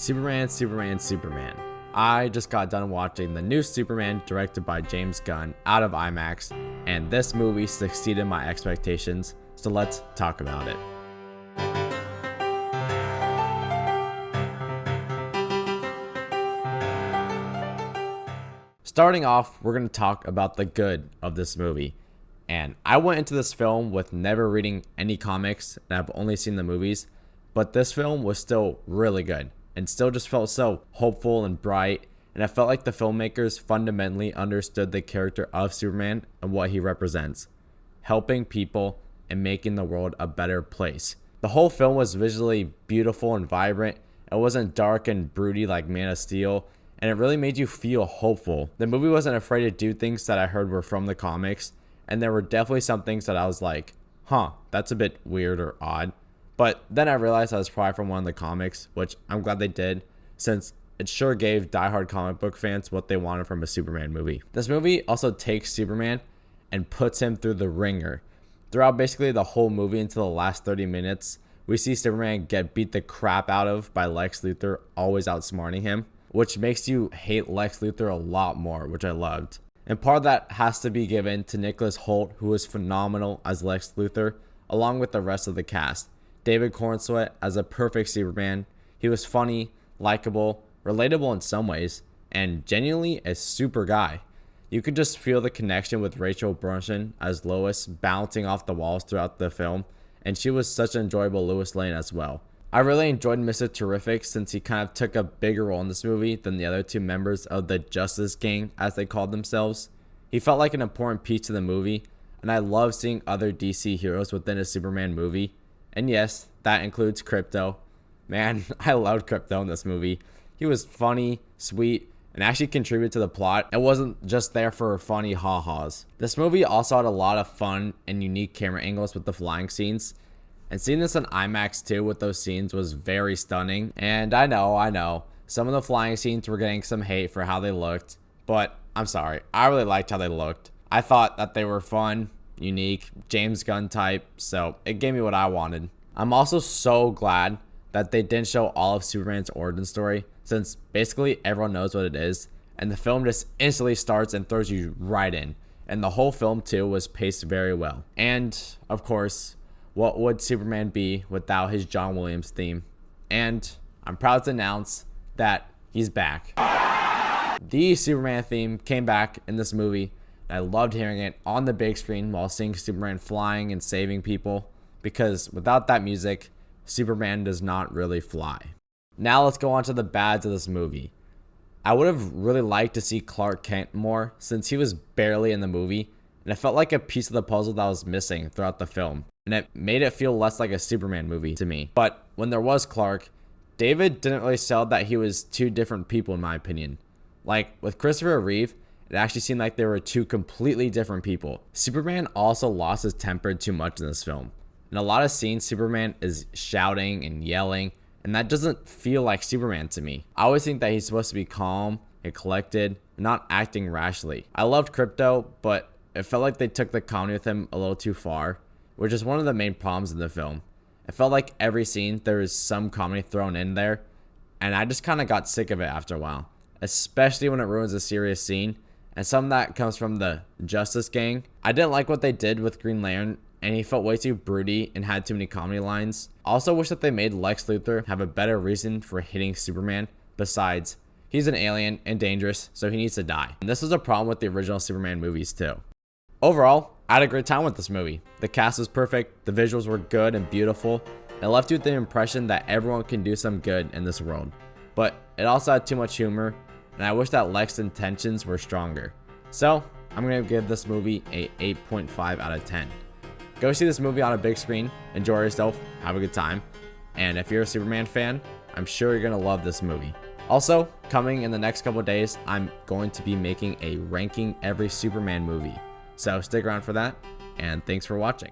Superman, Superman, Superman. I just got done watching the new Superman directed by James Gunn out of IMAX, and this movie exceeded my expectations, so let's talk about it. Starting off, we're going to talk about the good of this movie. And I went into this film with never reading any comics, and I've only seen the movies, but this film was still really good and still just felt so hopeful and bright, and I felt like the filmmakers fundamentally understood the character of Superman and what he represents, helping people and making the world a better place. The whole film was visually beautiful and vibrant. It wasn't dark and broody like Man of Steel, and it really made you feel hopeful. The movie wasn't afraid to do things that I heard were from the comics, and there were definitely some things that I was like, that's a bit weird or odd. But then I realized that was probably from one of the comics, which I'm glad they did, since it sure gave diehard comic book fans what they wanted from a Superman movie. This movie also takes Superman and puts him through the ringer. Throughout basically the whole movie until the last 30 minutes, we see Superman get beat the crap out of by Lex Luthor, always outsmarting him, which makes you hate Lex Luthor a lot more, which I loved. And part of that has to be given to Nicholas Hoult, who was phenomenal as Lex Luthor, along with the rest of the cast. David Cornsweet as a perfect Superman. He was funny, likable, relatable in some ways, and genuinely a super guy. You could just feel the connection with Rachel Brunson as Lois bouncing off the walls throughout the film, and she was such an enjoyable Lois Lane as well. I really enjoyed Mr. Terrific since he kind of took a bigger role in this movie than the other two members of the Justice Gang, as they called themselves. He felt like an important piece to the movie, and I love seeing other DC heroes within a Superman movie. And yes, that includes Krypto. Man, I loved Krypto in this movie. He was funny, sweet, and actually contributed to the plot. It wasn't just there for funny ha-has. This movie also had a lot of fun and unique camera angles with the flying scenes. And seeing this on IMAX too with those scenes was very stunning. And I know, some of the flying scenes were getting some hate for how they looked. But I'm sorry, I really liked how they looked. I thought that they were fun, unique, James Gunn type, so it gave me what I wanted. I'm also so glad that they didn't show all of Superman's origin story, since basically everyone knows what it is, and the film just instantly starts and throws you right in. And the whole film too was paced very well. And of course, what would Superman be without his John Williams theme? And I'm proud to announce that he's back. The Superman theme came back in this movie. I loved hearing it on the big screen while seeing Superman flying and saving people, because without that music, Superman does not really fly. Now let's go on to the bads of this movie. I would have really liked to see Clark Kent more, since he was barely in the movie, and it felt like a piece of the puzzle that was missing throughout the film, and it made it feel less like a Superman movie to me. But when there was Clark, David didn't really sell that he was two different people in my opinion. Like with Christopher Reeve, it actually seemed like they were two completely different people. Superman also lost his temper too much in this film. In a lot of scenes, Superman is shouting and yelling, and that doesn't feel like Superman to me. I always think that he's supposed to be calm and collected, and not acting rashly. I loved Krypto, but it felt like they took the comedy with him a little too far, which is one of the main problems in the film. It felt like every scene there was some comedy thrown in there, and I just kind of got sick of it after a while, especially when it ruins a serious scene. And some of that comes from the Justice Gang. I didn't like what they did with Green Lantern, and he felt way too broody and had too many comedy lines. Also wish that they made Lex Luthor have a better reason for hitting Superman, besides he's an alien and dangerous, so he needs to die. And this was a problem with the original Superman movies too. Overall, I had a great time with this movie. The cast was perfect, the visuals were good and beautiful, and it left you with the impression that everyone can do some good in this world. But it also had too much humor, and I wish that Lex's intentions were stronger. So I'm going to give this movie a 8.5 out of 10. Go see this movie on a big screen, enjoy yourself, have a good time, and if you're a Superman fan, I'm sure you're going to love this movie. Also, coming in the next couple of days, I'm going to be making a ranking every Superman movie. So stick around for that, and thanks for watching.